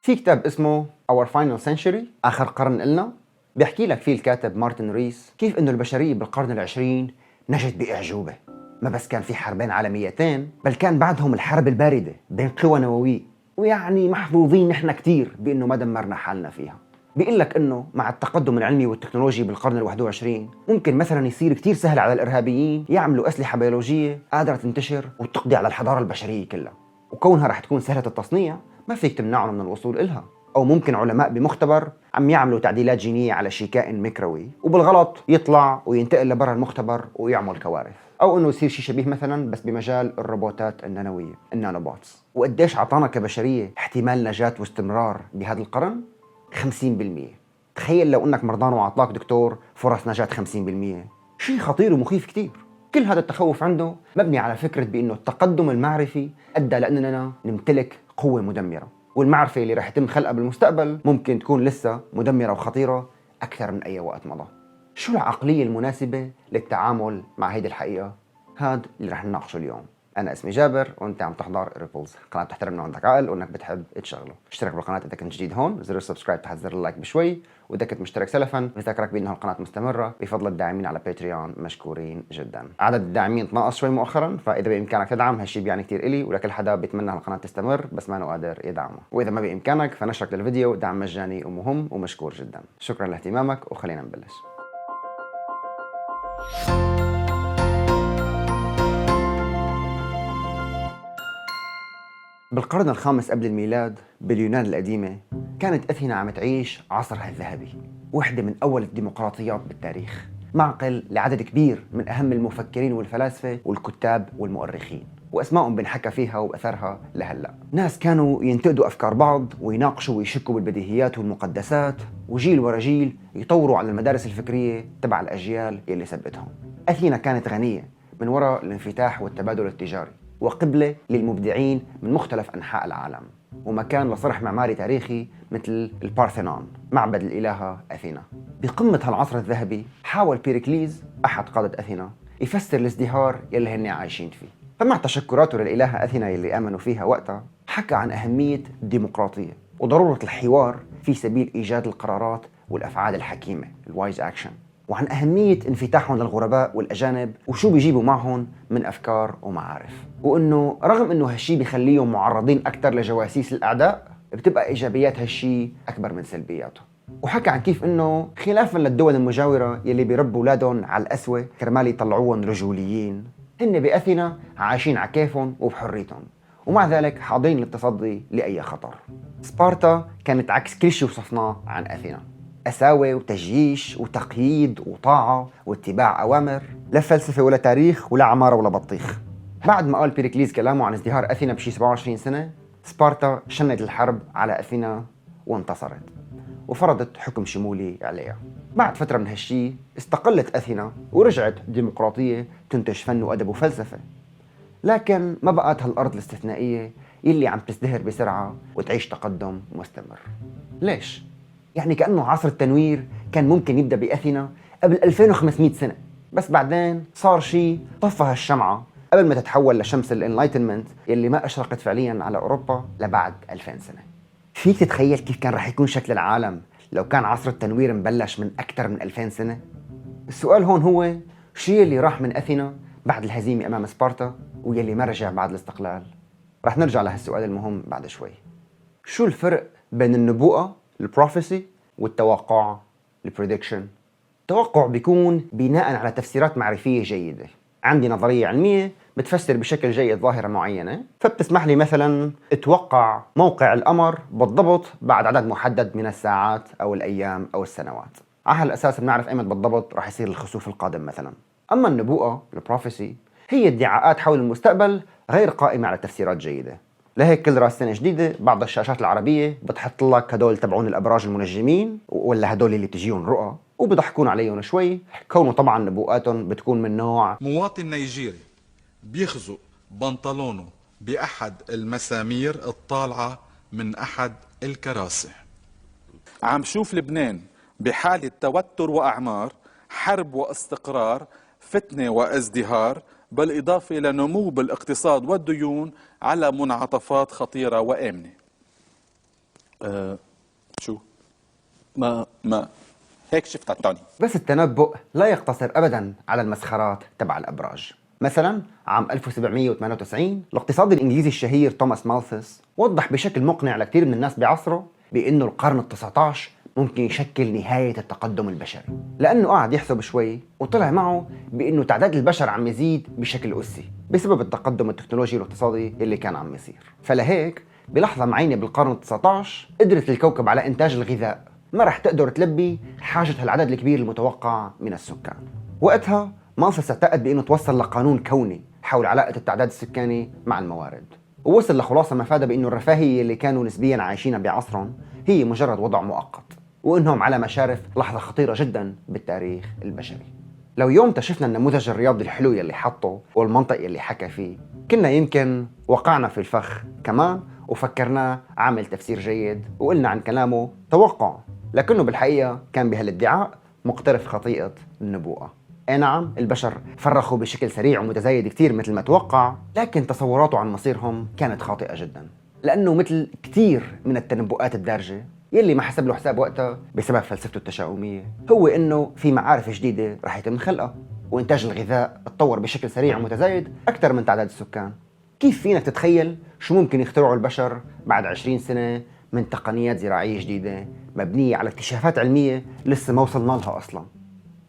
في كتاب اسمه Our Final Century آخر قرن إلنا، بيحكي لك فيه الكاتب مارتن ريس كيف إنه البشرية بالقرن العشرين نجت بإعجوبة. ما بس كان في حربين عالميتين، بل كان بعدهم الحرب الباردة بين قوى نووية، ويعني محظوظين نحن كتير بإنه ما دمرنا حالنا فيها. بيقول لك إنه مع التقدم العلمي والتكنولوجي بالقرن ال21 ممكن مثلا يصير كتير سهل على الإرهابيين يعملوا أسلحة بيولوجية قادرة تنتشر وتقضي على الحضارة البشرية كلها، وكونها رح تكون سهلة التصنيع ما فيك تمنعهم من الوصول إلها. أو ممكن علماء بمختبر عم يعملوا تعديلات جينية على شي كائن ميكروي وبالغلط يطلع وينتقل لبرا المختبر ويعمل كوارث. أو إنه يصير شي شبيه مثلا بس بمجال الروبوتات النانوية النانوبوتس. وقديش عطانا كبشرية احتمال نجاة واستمرار بهذا القرن؟ 50%. تخيل لو إنك مرضان وعطاك دكتور فرص نجاة 50%، شيء خطير ومخيف كتير. كل هذا التخوف عنده مبني على فكرة بأنه التقدم المعرفي أدى لأننا نمتلك قوة مدمرة، والمعرفة اللي رح يتم خلقها بالمستقبل ممكن تكون لسه مدمرة وخطيرة أكثر من أي وقت مضى. شو العقلية المناسبة للتعامل مع هيدي الحقيقة؟ هذا اللي رح نناقشه اليوم. أنا اسمي جابر وأنت عم تحضر ريبلز، قناة بتحترم إنه عندك عقل وإنك بتحب تشغله. اشترك بالقناة إذا كنت جديد هون، زر السبسكرايب تحت زر اللايك بشوي، وإذا كنت مشترك سلفا بذكرك بأنه القناة مستمرة بفضل الداعمين على باتريون، مشكورين جدا. عدد الداعمين تناقص شوي مؤخرا، فإذا بإمكانك تدعم هالشي بيعني كتير إلي ولكل حدا بيتمنى القناة تستمر بس ما قادر يدعمه. وإذا ما بإمكانك فنشرك للفيديو دعم مجاني ومهم ومشكور جدا. شكرا لاهتمامك وخلينا نبلش. بالقرن الخامس قبل الميلاد باليونان القديمة كانت أثينا عم تعيش عصرها الذهبي، وحدة من أول الديمقراطيات بالتاريخ، معقل لعدد كبير من أهم المفكرين والفلاسفة والكتاب والمؤرخين، وأسمائهم بنحكى فيها وأثرها لهلأ. ناس كانوا ينتقدوا أفكار بعض ويناقشوا ويشكوا بالبديهيات والمقدسات، وجيل ورا جيل يطوروا على المدارس الفكرية تبع الأجيال يلي سبتهم. أثينا كانت غنية من وراء الانفتاح والتبادل التجاري، وقبلة للمبدعين من مختلف أنحاء العالم، ومكان لصرح معماري تاريخي مثل البارثينون معبد الإلهة أثينا. بقمة هالعصر الذهبي حاول بيريكليز أحد قادة أثينا يفسر الازدهار يلي هن عايشين فيه، فمع تشكراته للإلهة أثينا يلي آمنوا فيها وقتها حكى عن أهمية الديمقراطية وضرورة الحوار في سبيل إيجاد القرارات والأفعال الحكيمة الوايز أكشن، وعن أهمية انفتاحهم للغرباء والأجانب وشو بيجيبوا معهم من أفكار ومعارف، وإنه رغم إنه هالشي بيخليهم معرضين أكثر لجواسيس الأعداء بتبقى إيجابيات هالشي أكبر من سلبياته. وحكى عن كيف إنه خلافاً للدول المجاورة يلي بيربوا أولادهم على القسوة كرمال يطلعوهم رجوليين، هن بأثينا عايشين على كيفهم وبحريتهم، ومع ذلك حاضرين للتصدي لأي خطر. سبارتا كانت عكس كل شيء وصفناه عن أثينا، قساوة وتجييش وتقييد وطاعة واتباع أوامر، لا فلسفة ولا تاريخ ولا عمارة ولا بطيخ. بعد ما قال بيريكليز كلامه عن ازدهار أثينا بشي 27 سنة، سبارتا شنت الحرب على أثينا وانتصرت وفرضت حكم شمولي عليها. بعد فترة من هالشي استقلت أثينا ورجعت ديمقراطية تنتج فن وأدب وفلسفة، لكن ما بقت هالأرض الاستثنائية يلي عم تزدهر بسرعة وتعيش تقدم مستمر. ليش؟ يعني كأنه عصر التنوير كان ممكن يبدأ بأثينا قبل 2500 سنة، بس بعدين صار شيء طفى هالشمعة قبل ما تتحول لشمس الانلايتنمنت يلي ما أشرقت فعليا على أوروبا لبعد 2000 سنة. فيك تتخيل كيف كان رح يكون شكل العالم لو كان عصر التنوير مبلش من أكثر من 2000 سنة؟ السؤال هون هو شو يلي راح من أثينا بعد الهزيمة أمام سبارتا ويلي ما رجع بعد الاستقلال؟ رح نرجع لهالسؤال المهم بعد شوي. شو الفرق بين النبوءة البروفيسي والتوقع البريدكشن؟ التوقع بيكون بناء على تفسيرات معرفية جيدة، عندي نظرية علمية بتفسر بشكل جيد ظاهرة معينة، فبتسمح لي مثلا اتوقع موقع القمر بالضبط بعد عدد محدد من الساعات أو الأيام أو السنوات. على هالأساس بنعرف أيمت بالضبط رح يصير الخسوف القادم مثلا. أما النبوءة البروفيسي هي ادعاءات حول المستقبل غير قائمة على تفسيرات جيدة. لهيك كل راس سنة جديدة بعض الشاشات العربية بتحط لك هدول تبعون الأبراج المنجمين ولا هدول اللي تجيهم رؤى وبضحكون عليهم شوي، كونه طبعا نبوءاتهم بتكون من نوع مواطن نيجيري بيخزق بنطلونه بأحد المسامير الطالعة من أحد الكراسي. عم شوف لبنان بحالة توتر وأعمار، حرب واستقرار، فتنة وازدهار، بالإضافة إلى نمو بالاقتصاد والديون على منعطفات خطيرة وآمنة. شو؟ ما هيك شفت على التاني. بس التنبؤ لا يقتصر أبدا على المسخرات تبع الأبراج. مثلا عام 1798 الاقتصادي الإنجليزي الشهير توماس مالثس وضح بشكل مقنع لكثير من الناس بعصره بأنه القرن ال19 ممكن يشكل نهاية التقدم البشري، لأنه قعد يحسب شوي وطلع معه بأنه تعداد البشر عم يزيد بشكل أسي بسبب التقدم التكنولوجي والاقتصادي اللي كان عم يصير. فلهيك بلحظة معينة بالقرن ال19 قدرت الكوكب على إنتاج الغذاء ما رح تقدر تلبي حاجة هالعدد الكبير المتوقع من السكان. وقتها مالثس اعتقد بأنه توصل لقانون كوني حول علاقة التعداد السكاني مع الموارد، ووصل لخلاصة مفادة بأنه الرفاهية اللي كانوا نسبيا عايشينها بعصرهم هي مجرد وضع مؤقت، وأنهم على مشارف لحظة خطيرة جدا بالتاريخ البشري. لو يومتها شفنا النموذج الرياضي الحلو يلي حطه والمنطق يلي حكى فيه، كنا يمكن وقعنا في الفخ كمان وفكرناه عامل تفسير جيد وقلنا عن كلامه توقع، لكنه بالحقيقة كان بهالادعاء مقترف خطيئة النبوءة. اي نعم البشر فرخوا بشكل سريع ومتزايد كتير مثل ما توقع، لكن تصوراته عن مصيرهم كانت خاطئة جدا، لأنه مثل كتير من التنبؤات الدارجة يلي ما حسب له حساب وقتها بسبب فلسفته التشاؤمية، هو إنه في معارف جديدة رح يتم خلقها وإنتاج الغذاء تطور بشكل سريع ومتزايد أكثر من تعداد السكان. كيف فينك تتخيل شو ممكن يخترعوا البشر بعد 20 سنة من تقنيات زراعية جديدة مبنية على اكتشافات علمية لسه ما وصلنا لها أصلا؟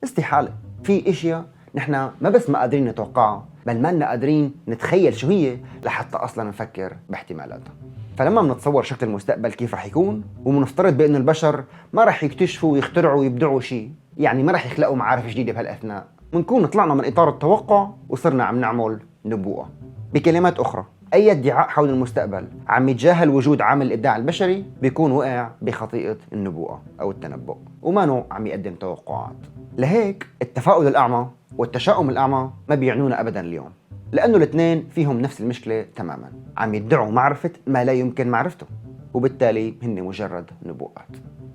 استحالة. في اشياء نحن ما بس ما قادرين نتوقعها، بل ما لنا قادرين نتخيل شو هي لحتى اصلا نفكر باحتمالاتها. فلما بنتصور شكل المستقبل كيف رح يكون ومنفترض بانه البشر ما رح يكتشفوا ويخترعوا ويبدعوا شيء، يعني ما رح يخلقوا معارف جديدة بهالاثناء، بنكون طلعنا من اطار التوقع وصرنا عم نعمل نبوءة. بكلمات اخرى، اي ادعاء حول المستقبل عم يتجاهل وجود عامل الابداع البشري بيكون وقع بخطيئة النبوءة او التنبؤ وما نوع عم يقدم توقعات. لهيك التفاؤل الأعمى والتشاؤم الأعمى ما بيعنونا أبدا اليوم، لأنه الاثنين فيهم نفس المشكلة تماما، عم يدعوا معرفة ما لا يمكن معرفته، وبالتالي هن مجرد نبوءات.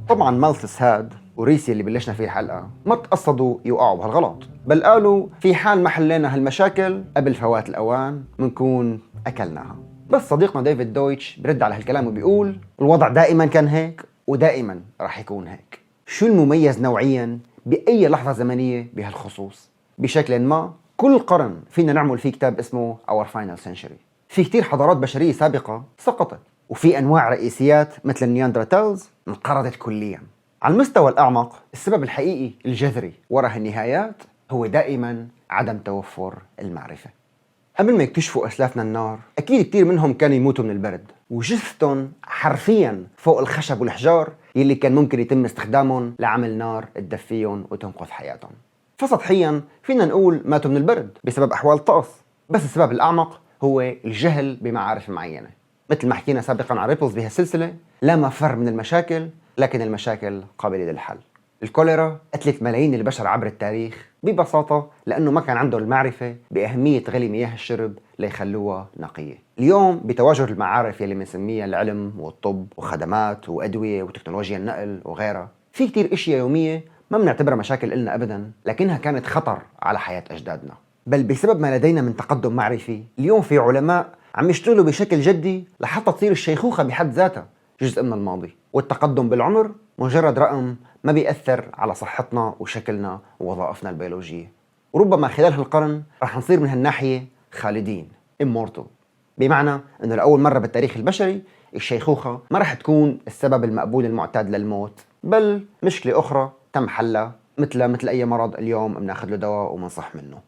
طبعا مالثس هاد وريسي اللي بلشنا فيه الحلقة ما تقصدوا يوقعوا بهالغلط، بل قالوا في حال ما حلينا هالمشاكل قبل فوات الأوان منكون أكلناها. بس صديقنا ديفيد دويتش برد على هالكلام وبيقول الوضع دائما كان هيك ودائما راح يكون هيك. شو المميز نوعيا بأي لحظة زمنية بهالخصوص؟ بشكل ما كل قرن فينا نعمل فيه كتاب اسمه Our Final Century. في كتير حضارات بشرية سابقة سقطت، وفي أنواع رئيسيات مثل النياندرتالز انقرضت كليا. على المستوى الأعمق السبب الحقيقي الجذري وراء النهايات هو دائما عدم توفر المعرفة. قبل ما يكتشفوا أسلافنا النار أكيد كتير منهم كانوا يموتوا من البرد وجثتهم حرفيا فوق الخشب والحجار يلي كان ممكن يتم استخدامهم لعمل نار تدفيهم وتنقذ حياتهم. فسطحيا فينا نقول ماتوا من البرد بسبب أحوال الطقس، بس السبب الأعمق هو الجهل بمعارف معينة. مثل ما حكينا سابقا عن ريبلز بهالسلسلة، لا مفر من المشاكل لكن المشاكل قابلة للحل. الكوليرا قتلت ملايين البشر عبر التاريخ ببساطة لأنه ما كان عندهم المعرفة بأهمية غلي مياه الشرب ليخلوها نقية. اليوم بتواجد المعارف يلي بنسميها العلم والطب وخدمات وأدوية وتكنولوجيا النقل وغيرها، في كتير اشياء يومية ما بنعتبرها مشاكل إلنا أبدا، لكنها كانت خطر على حياة أجدادنا. بل بسبب ما لدينا من تقدم معرفي اليوم في علماء عم يشتغلوا بشكل جدي لحتى تصير الشيخوخة بحد ذاتها جزء من الماضي، والتقدم بالعمر مجرد رقم ما بيأثر على صحتنا وشكلنا ووظائفنا البيولوجية. وربما خلال هالقرن رح نصير من هالناحية خالدين immortal، بمعنى أنه لأول مرة بالتاريخ البشري الشيخوخة ما رح تكون السبب المقبول المعتاد للموت، بل مشكلة أخرى تم حلها مثل أي مرض اليوم بناخذ له دواء ومنصح منه.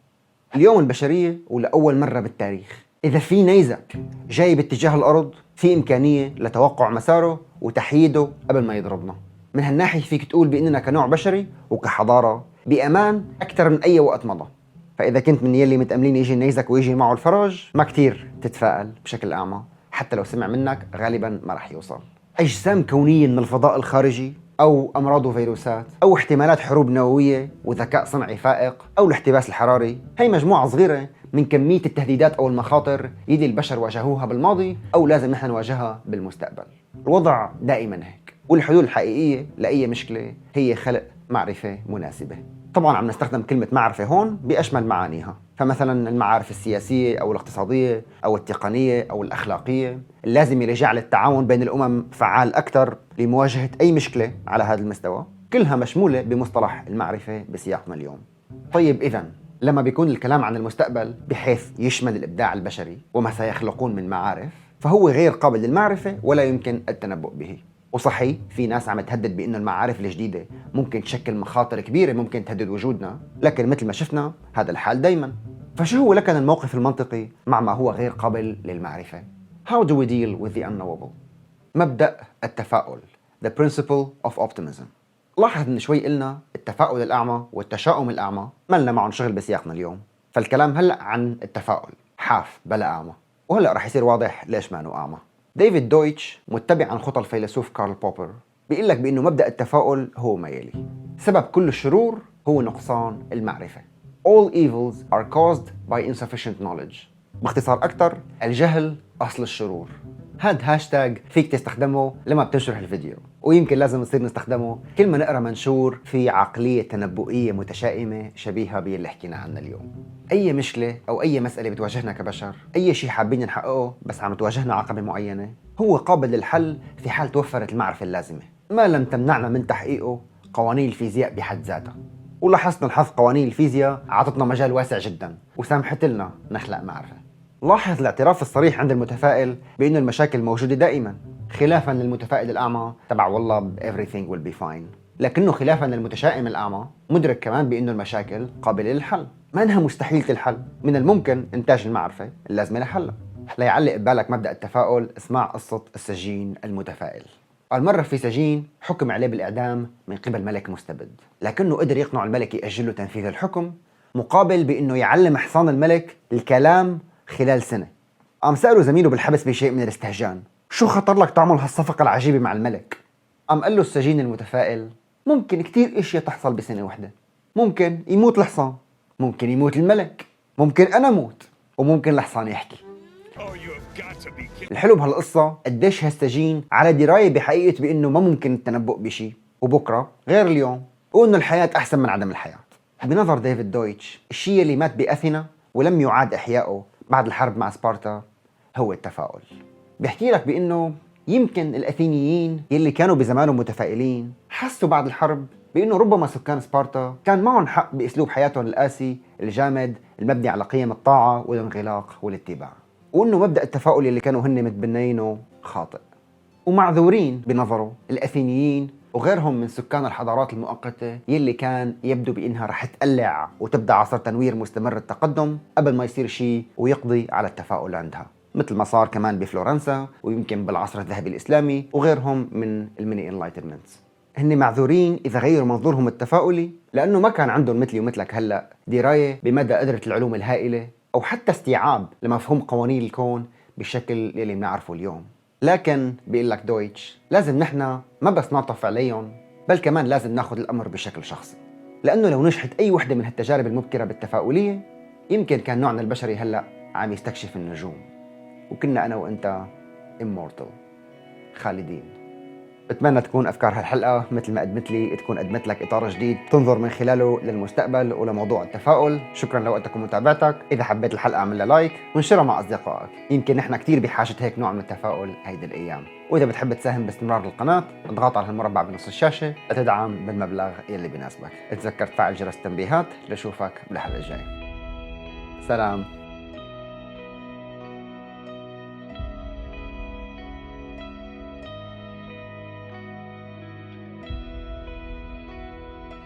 اليوم البشرية ولأول مرة بالتاريخ إذا في نيزك جاي باتجاه الأرض في إمكانية لتوقع مساره وتحييده قبل ما يضربنا. من هالناحية فيك تقول بأننا كنوع بشري وكحضارة بأمان أكثر من أي وقت مضى. فإذا كنت من يلي متأملين يجي نيزك ويجي معه الفرج، ما كتير تتفائل بشكل أعمى، حتى لو سمع منك غالبا ما رح يوصل. أجسام كونية من الفضاء الخارجي أو أمراض وفيروسات أو احتمالات حروب نووية وذكاء صنعي فائق أو الاحتباس الحراري، هي مجموعة صغيرة من كمية التهديدات أو المخاطر يلي البشر واجهوها بالماضي أو لازم نحن نواجهها بالمستقبل. الوضع دائما هيك، والحلول الحقيقية لأي مشكلة هي خلق معرفة مناسبة. طبعا عم نستخدم كلمة معرفة هون بأشمل معانيها، فمثلا المعارف السياسية أو الاقتصادية أو التقنية أو الأخلاقية اللازمة لجعل التعاون بين الأمم فعال أكثر لمواجهة أي مشكلة على هذا المستوى، كلها مشمولة بمصطلح المعرفة بسياقنا اليوم. طيب إذن لما بيكون الكلام عن المستقبل بحيث يشمل الإبداع البشري وما سيخلقون من معارف، فهو غير قابل للمعرفة ولا يمكن التنبؤ به. وصحيح في ناس عم تهدد بأنه المعارف الجديدة ممكن تشكل مخاطر كبيرة ممكن تهدد وجودنا، لكن مثل ما شفنا هذا الحال دايما. فشو هو لكن الموقف المنطقي مع ما هو غير قابل للمعرفة؟ How do we deal with the unknowable؟ مبدأ التفاؤل The Principle of Optimism. لاحظ ان شوي قلنا التفاؤل الأعمى والتشاؤم الأعمى ما لنا معهم شغل بسياقنا اليوم، فالكلام هلأ عن التفاؤل حاف بلا أعمى، وهلأ رح يصير واضح ليش ما أنه أعمى. ديفيد دويتش متبعا خطى الفيلسوف كارل بوبر بيقول لك بأنه مبدأ التفاؤل هو ما يلي: سبب كل الشرور هو نقصان المعرفة. All evils are caused by insufficient knowledge. باختصار أكثر، الجهل أصل الشرور. هاد هاشتاج فيك تستخدمه لما بتنشر الفيديو، ويمكن لازم نصير نستخدمه كل ما نقرأ منشور في عقلية تنبؤية متشائمة شبيهة باللي حكينا عنها اليوم. أي مشكلة أو أي مسألة بتواجهنا كبشر، أي شيء حابين نحققه بس عم تواجهنا عقبة معينة، هو قابل للحل في حال توفرت المعرفة اللازمة، ما لم تمنعنا من تحقيقه قوانين الفيزياء بحد ذاتها. ولاحظنا الحظ قوانين الفيزياء عطتنا مجال واسع جدا وسامحت لنا نخلق معرفة. لاحظ الاعتراف الصريح عند المتفائل بأنه المشاكل موجودة دائما، خلافا للمتفائل الأعمى تبع والله everything will be fine. لكنه خلافا للمتشائم الأعمى مدرك كمان بأنه المشاكل قابلة للحل، ما أنها مستحيلة الحل، من الممكن إنتاج المعرفة اللازمة لحلها. ليعلق ببالك مبدأ التفاؤل، اسمع قصة السجين المتفائل. المرة في سجين حكم عليه بالإعدام من قبل ملك مستبد، لكنه قدر يقنع الملك يأجله تنفيذ الحكم مقابل بأنه يعلم حصان الملك الكلام خلال سنة. قام سأله زميله بالحبس بشيء من الاستهجان: شو خطر لك تعمل هالصفقة العجيبة مع الملك؟ قام قال له السجين المتفائل: ممكن كتير اشياء تحصل بسنة واحدة، ممكن يموت الحصان، ممكن يموت الملك، ممكن أنا موت، وممكن الحصان يحكي. الحلو بهالقصة قديش هالسجين على دراية بحقيقة بأنه ما ممكن التنبؤ بشيء، وبكرة غير اليوم، وأنه الحياة أحسن من عدم الحياة. بنظر ديفيد دويتش، الشيء اللي مات بأثينا ولم يعاد إحياؤه بعد الحرب مع سبارتا هو التفاؤل. بيحكي لك بأنه يمكن الأثينيين يلي كانوا بزمانهم متفائلين حسوا بعد الحرب بأنه ربما سكان سبارتا كان معهم حق بأسلوب حياتهم القاسي الجامد المبني على قيم الطاعة والانغلاق والاتباع، وأنه مبدأ التفاؤل اللي كانوا هن متبنينه خاطئ. ومعذورين بنظره الأثينيين وغيرهم من سكان الحضارات المؤقتة يلي كان يبدو بأنها رح تقلع وتبدأ عصر تنوير مستمر التقدم قبل ما يصير شيء ويقضي على التفاؤل عندها، مثل ما صار كمان بفلورنسا ويمكن بالعصر الذهبي الإسلامي وغيرهم من الميني انلايتمنتس. هن معذورين إذا غيروا منظورهم التفاؤلي لأنه ما كان عندهم مثلي ومثلك هلأ دراية بمدى قدرة العلوم الهائلة أو حتى استيعاب لمفهوم قوانين الكون بالشكل اللي بنعرفه اليوم. لكن بيقول لك دويتش لازم نحن ما بس نعطف عليهم، بل كمان لازم ناخذ الأمر بشكل شخصي، لأنه لو نجحت أي وحدة من هالتجارب المبكرة بالتفاؤلية يمكن كان نوعنا البشري هلأ عم يستكشف النجوم، وكنا أنا وأنت immortal خالدين. بتمنى تكون أفكار هالحلقة مثل ما قدمت لي تكون قدمت لك إطار جديد تنظر من خلاله للمستقبل ولموضوع التفاؤل. شكرا لوقتك ومتابعتك. إذا حبيت الحلقة اعمل لها لايك وانشرها مع أصدقائك، يمكن نحن كتير بحاجة هيك نوع من التفاؤل هيدي الأيام. وإذا بتحب تساهم باستمرار القناة اضغط على هالمربع بنص الشاشة لتدعم بالمبلغ يلي بيناسبك. اتذكر تفعل جرس التنبيهات لشوفك بالحلقة الجاية. سلام.